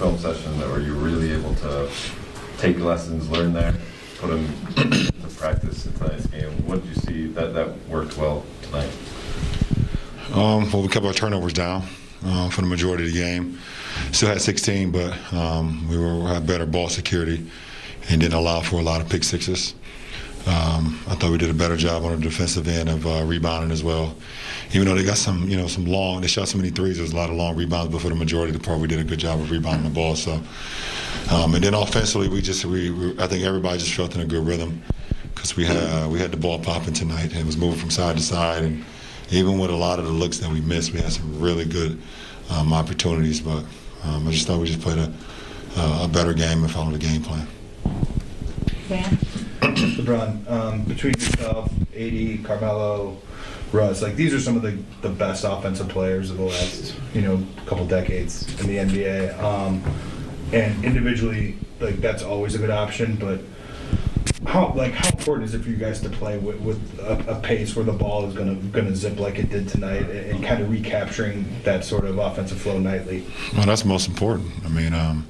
film session that were you really able to take lessons learned there, put them into practice in tonight's game? What did you see that worked well tonight? Well, we kept our turnovers down for the majority of the game. Still had 16, but we had better ball security and didn't allow for a lot of pick sixes. I thought we did a better job on the defensive end of rebounding as well. Even though they got some long, they shot so many threes, there was a lot of long rebounds, but for the majority of the part, we did a good job of rebounding the ball. So, and then offensively, I think everybody just felt in a good rhythm because we had the ball popping tonight and it was moving from side to side. And even with a lot of the looks that we missed, we had some really good opportunities. But I just thought we just played a better game and followed the game plan. Dan? LeBron, between yourself, AD, Carmelo, Russ, like these are some of the best offensive players of the last couple decades in the NBA. And individually, like that's always a good option. But how important is it for you guys to play with a pace where the ball is gonna zip like it did tonight, and kind of recapturing that sort of offensive flow nightly? Well, that's most important. I mean,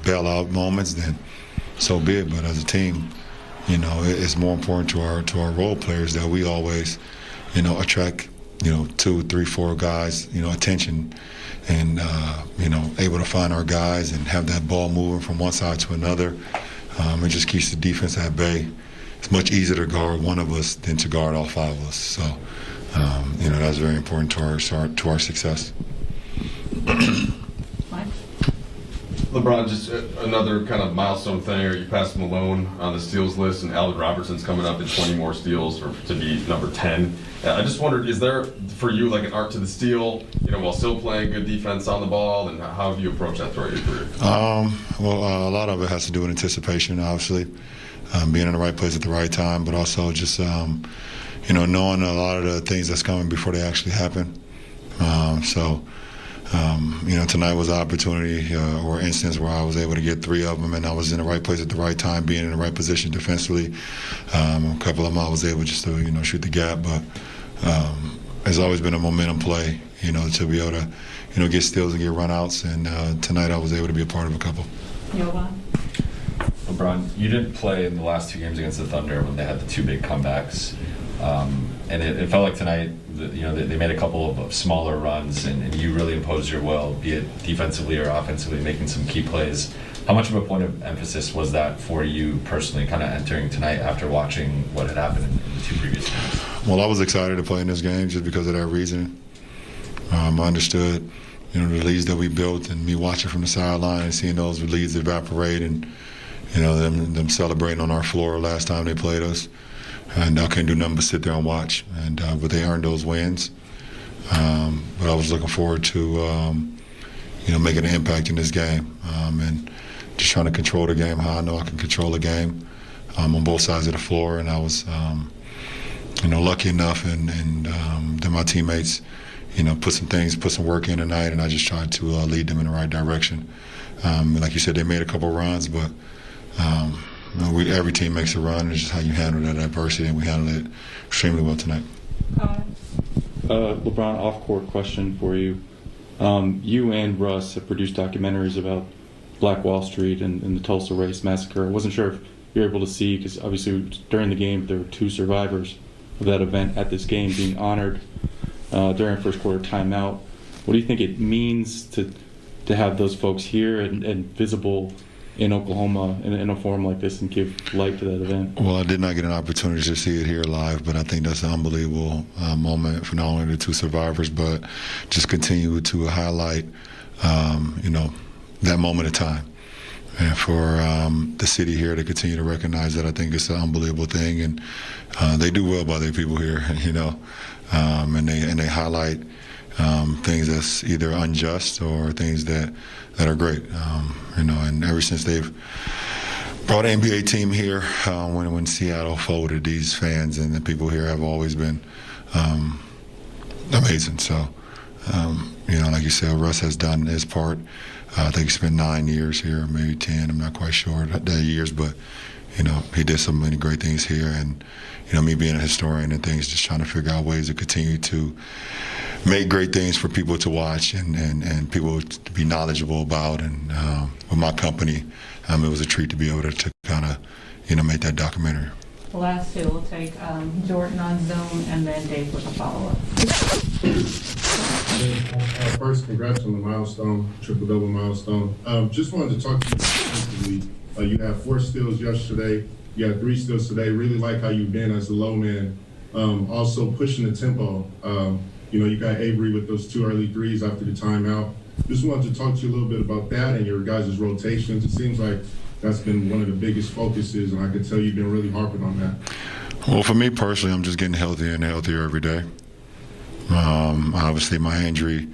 bailout moments, then so be it. But as a team, it's more important to our role players that we always, attract, 2, 3, 4 guys, attention, and able to find our guys and have that ball moving from one side to another. It just keeps the defense at bay. It's much easier to guard one of us than to guard all 5 of us. So, that's very important to our success. LeBron, just another kind of milestone thing. You passed Malone on the steals list, and Allen Robertson's coming up in 20 more steals to be number 10. I just wondered, is there for you like an art to the steal, while still playing good defense on the ball, and how do you approach that throughout your career? A lot of it has to do with anticipation, obviously, being in the right place at the right time, but also just knowing a lot of the things that's coming before they actually happen. Tonight was an opportunity or instance where I was able to get 3 of them, and I was in the right place at the right time, being in the right position defensively. A couple of them I was able just to shoot the gap, but it's always been a momentum play, to be able to get steals and get runouts, and tonight I was able to be a part of a couple. LeBron, you didn't play in the last 2 games against the Thunder when they had the 2 big comebacks. And it felt like tonight, they made a couple of smaller runs, and you really imposed your will, be it defensively or offensively, making some key plays. How much of a point of emphasis was that for you personally, kind of entering tonight after watching what had happened in the 2 previous games? Well, I was excited to play in this game just because of that reason. I understood, the leads that we built, and me watching from the sideline and seeing those leads evaporate, and them celebrating on our floor last time they played us. And I couldn't do nothing but sit there and watch. And but they earned those wins. But I was looking forward to making an impact in this game, and just trying to control the game how I know I can control the game on both sides of the floor. And I was lucky enough, and then my teammates put some work in tonight, and I just tried to lead them in the right direction. Like you said, they made a couple runs, but every team makes a run. It's just how you handle that adversity, and we handled it extremely well tonight. LeBron, off-court question for you. You and Russ have produced documentaries about Black Wall Street and the Tulsa Race Massacre. I wasn't sure if you're able to see, because obviously during the game there were 2 survivors of that event at this game being honored during first quarter timeout. What do you think it means to have those folks here and visible in Oklahoma in a forum like this and give light to that event? Well, I did not get an opportunity to see it here live, but I think that's an unbelievable moment for not only the 2 survivors, but just continue to highlight, that moment of time. And for the city here to continue to recognize that, I think it's an unbelievable thing. And they do well by their people here, and they highlight things that's either unjust or things that are great. And ever since they've brought an NBA team here, when Seattle folded, these fans and the people here have always been amazing. So, like you said, Russ has done his part. I think he spent 9 years here, maybe 10. I'm not quite sure the years, but he did so many great things here, and me being a historian and things, just trying to figure out ways to continue to make great things for people to watch and people to be knowledgeable about. And with my company, it was a treat to be able to kind of make that documentary. The last two, we'll take Jordan on Zoom and then Dave with a follow-up. First, congrats on the milestone, triple-double milestone. Just wanted to talk to you specifically. You had 4 steals yesterday. You had 3 steals today. Really like how you've been as a low man. Also pushing the tempo. You got Avery with those 2 early threes after the timeout. Just wanted to talk to you a little bit about that and your guys' rotations. It seems like that's been one of the biggest focuses, and I can tell you've been really harping on that. Well, for me personally, I'm just getting healthier and healthier every day. Obviously, my injury,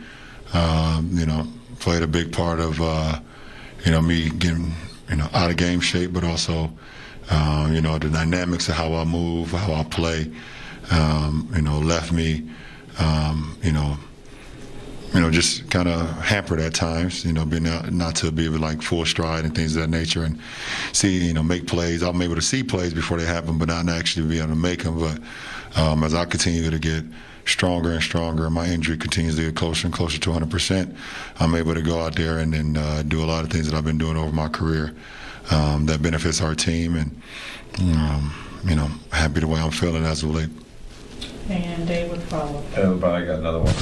played a big part of, me getting, out of game shape, but also, the dynamics of how I move, how I play, left me, just kind of hampered at times, being not to be like full stride and things of that nature and see, make plays. I'm able to see plays before they happen, but not actually be able to make them. But as I continue to get stronger and stronger, my injury continues to get closer and closer to 100%. I'm able to go out there and then do a lot of things that I've been doing over my career that benefits our team, and happy the way I'm feeling as of late. And Dave with follow-up. But I got another one,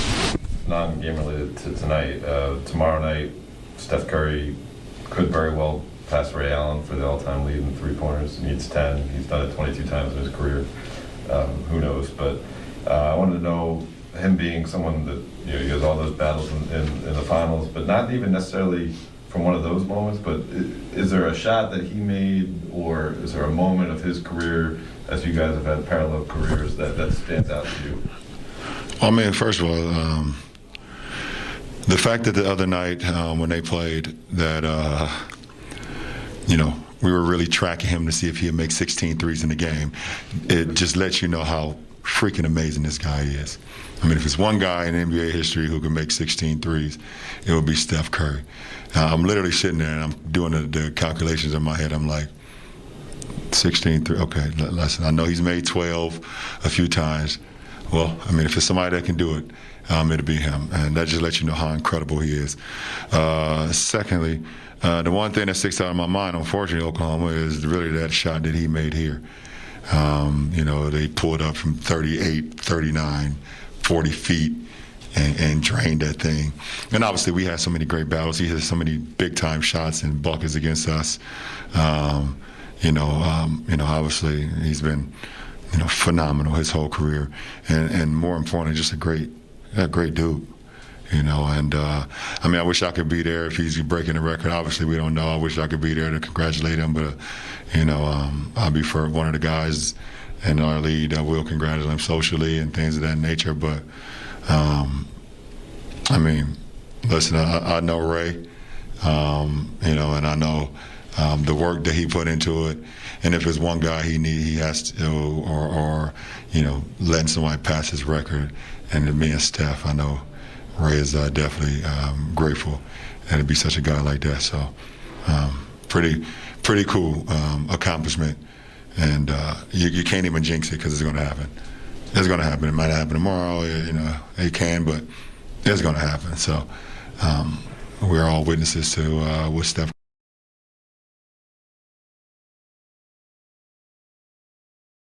non-game related to tonight. Tomorrow night, Steph Curry could very well pass Ray Allen for the all-time lead in three-pointers. He needs 10. He's done it 22 times in his career. Who knows? But I wanted to know, him being someone that, he has all those battles in the finals, but not even necessarily from one of those moments, but is there a shot that he made, or is there a moment of his career, as you guys have had parallel careers, that stands out to you? I mean, first of all, the fact that the other night when they played that, we were really tracking him to see if he'd make 16 threes in the game, it just lets you know how freaking amazing this guy is. I mean, if it's one guy in NBA history who can make 16 threes, it would be Steph Curry. I'm literally sitting there and I'm doing the calculations in my head. I'm like, 16 threes, okay, listen, I know he's made 12 a few times. Well, I mean, if it's somebody that can do it, it'll be him. And that just lets you know how incredible he is. Secondly, the one thing that sticks out in my mind, unfortunately, Oklahoma, is really that shot that he made here. They pulled up from 38, 39, 40 feet and drained that thing. And obviously, we had so many great battles. He had so many big-time shots and buckets against us. Obviously, he's been, phenomenal his whole career. And more importantly, just a great dude. I wish I could be there if he's breaking the record. Obviously, we don't know. I wish I could be there to congratulate him, but, I'll be for one of the guys in our league that will congratulate him socially and things of that nature. But, listen, I know Ray, and I know the work that he put into it. And if it's one guy he has to, or letting somebody pass his record, and it being Steph, I know Ray is definitely grateful that it'd be such a guy like that. So pretty cool accomplishment. And you can't even jinx it because it's going to happen. It's going to happen. It might happen tomorrow. It can, but it's going to happen. So we're all witnesses to what Steph